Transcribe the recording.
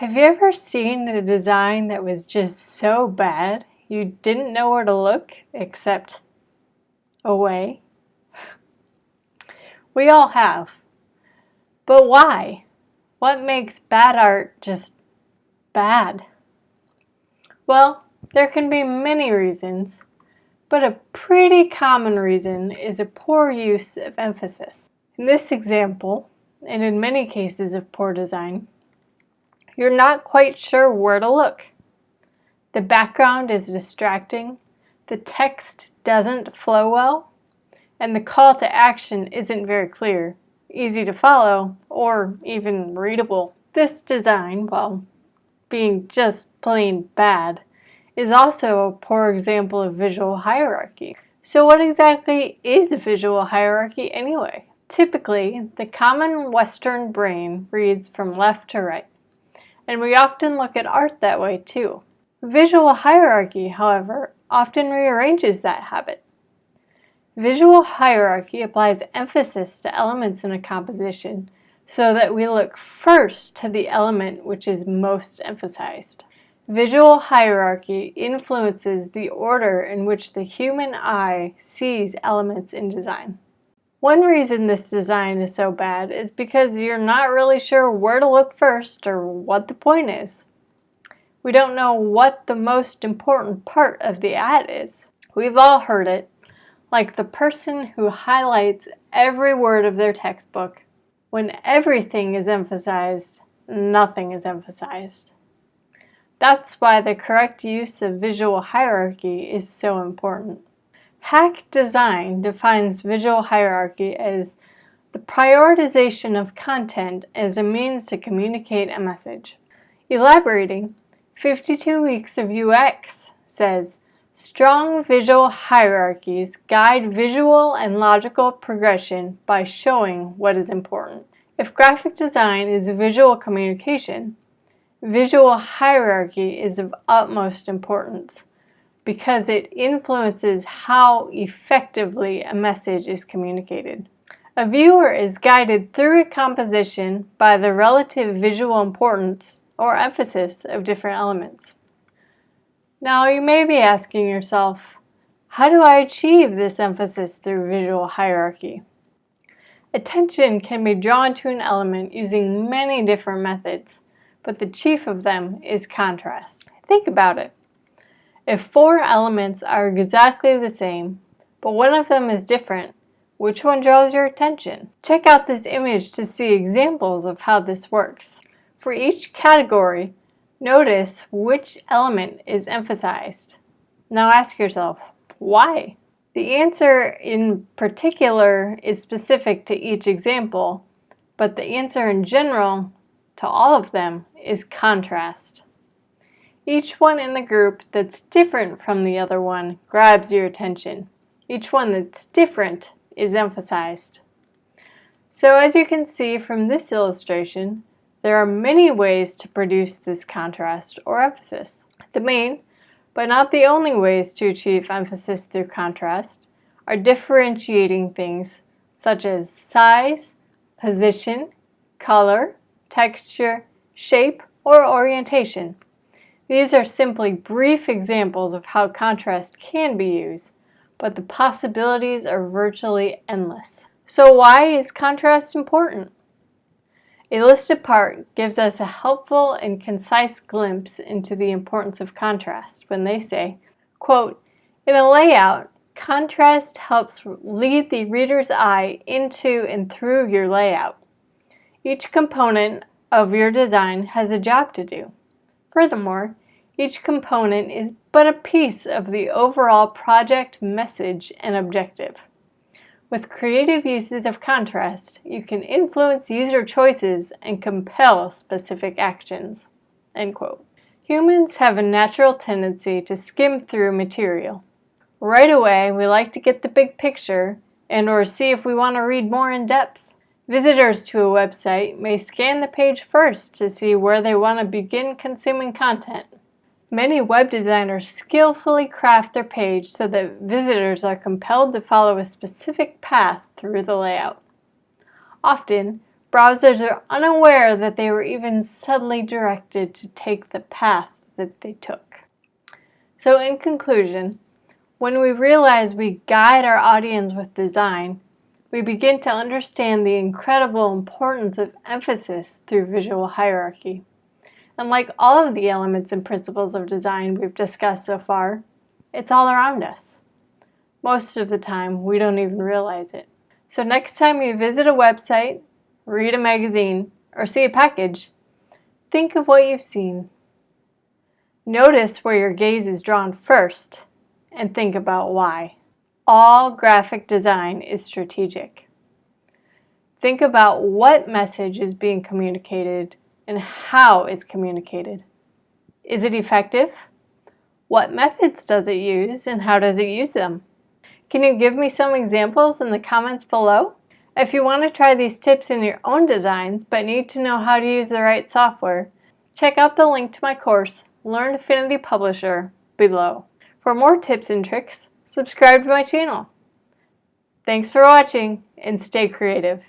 Have you ever seen a design that was just so bad you didn't know where to look except away? We all have. But why? What makes bad art just bad? Well, there can be many reasons, but a pretty common reason is a poor use of emphasis. In this example, and in many cases of poor design, you're not quite sure where to look. The background is distracting, the text doesn't flow well, and the call to action isn't very clear, easy to follow, or even readable. This design, while being just plain bad, is also a poor example of visual hierarchy. So what exactly is a visual hierarchy anyway? Typically, the common Western brain reads from left to right, and we often look at art that way too. Visual hierarchy, however, often rearranges that habit. Visual hierarchy applies emphasis to elements in a composition so that we look first to the element which is most emphasized. Visual hierarchy influences the order in which the human eye sees elements in design. One reason this design is so bad is because you're not really sure where to look first or what the point is. We don't know what the most important part of the ad is. We've all heard it, like the person who highlights every word of their textbook. When everything is emphasized, nothing is emphasized. That's why the correct use of visual hierarchy is so important. Hack Design defines visual hierarchy as the prioritization of content as a means to communicate a message. Elaborating, 52 Weeks of UX says, strong visual hierarchies guide visual and logical progression by showing what is important. If graphic design is visual communication, visual hierarchy is of utmost importance because it influences how effectively a message is communicated. A viewer is guided through a composition by the relative visual importance or emphasis of different elements. Now you may be asking yourself, how do I achieve this emphasis through visual hierarchy? Attention can be drawn to an element using many different methods, but the chief of them is contrast. Think about it. If four elements are exactly the same, but one of them is different, which one draws your attention? Check out this image to see examples of how this works. For each category, notice which element is emphasized. Now ask yourself, why? The answer in particular is specific to each example, but the answer in general to all of them is contrast. Each one in the group that's different from the other one grabs your attention. Each one that's different is emphasized. So as you can see from this illustration, there are many ways to produce this contrast or emphasis. The main, but not the only ways to achieve emphasis through contrast are differentiating things such as size, position, color, texture, shape, or orientation. These are simply brief examples of how contrast can be used, but the possibilities are virtually endless. So why is contrast important? A listed part gives us a helpful and concise glimpse into the importance of contrast when they say, quote, in a layout, contrast helps lead the reader's eye into and through your layout. Each component of your design has a job to do. Furthermore, each component is but a piece of the overall project message and objective. With creative uses of contrast, you can influence user choices and compel specific actions. End quote. Humans have a natural tendency to skim through material. Right away, we like to get the big picture and/or see if we want to read more in depth. Visitors to a website may scan the page first to see where they want to begin consuming content. Many web designers skillfully craft their page so that visitors are compelled to follow a specific path through the layout. Often, Browsers are unaware that they were even subtly directed to take the path that they took. So in conclusion, when we realize we guide our audience with design, we begin to understand the incredible importance of emphasis through visual hierarchy. And like all of the elements and principles of design we've discussed so far, it's all around us. Most of the time, we don't even realize it. So next time you visit a website, read a magazine, or see a package, think of what you've seen. Notice where your gaze is drawn first, and think about why. All graphic design is strategic. Think about what message is being communicated and how it's communicated. Is it effective? What methods does it use and how does it use them? Can you give me some examples in the comments below? If you want to try these tips in your own designs but need to know how to use the right software, check out the link to my course, Learn Affinity Publisher, below. For more tips and tricks, subscribe to my channel. Thanks for watching and stay creative.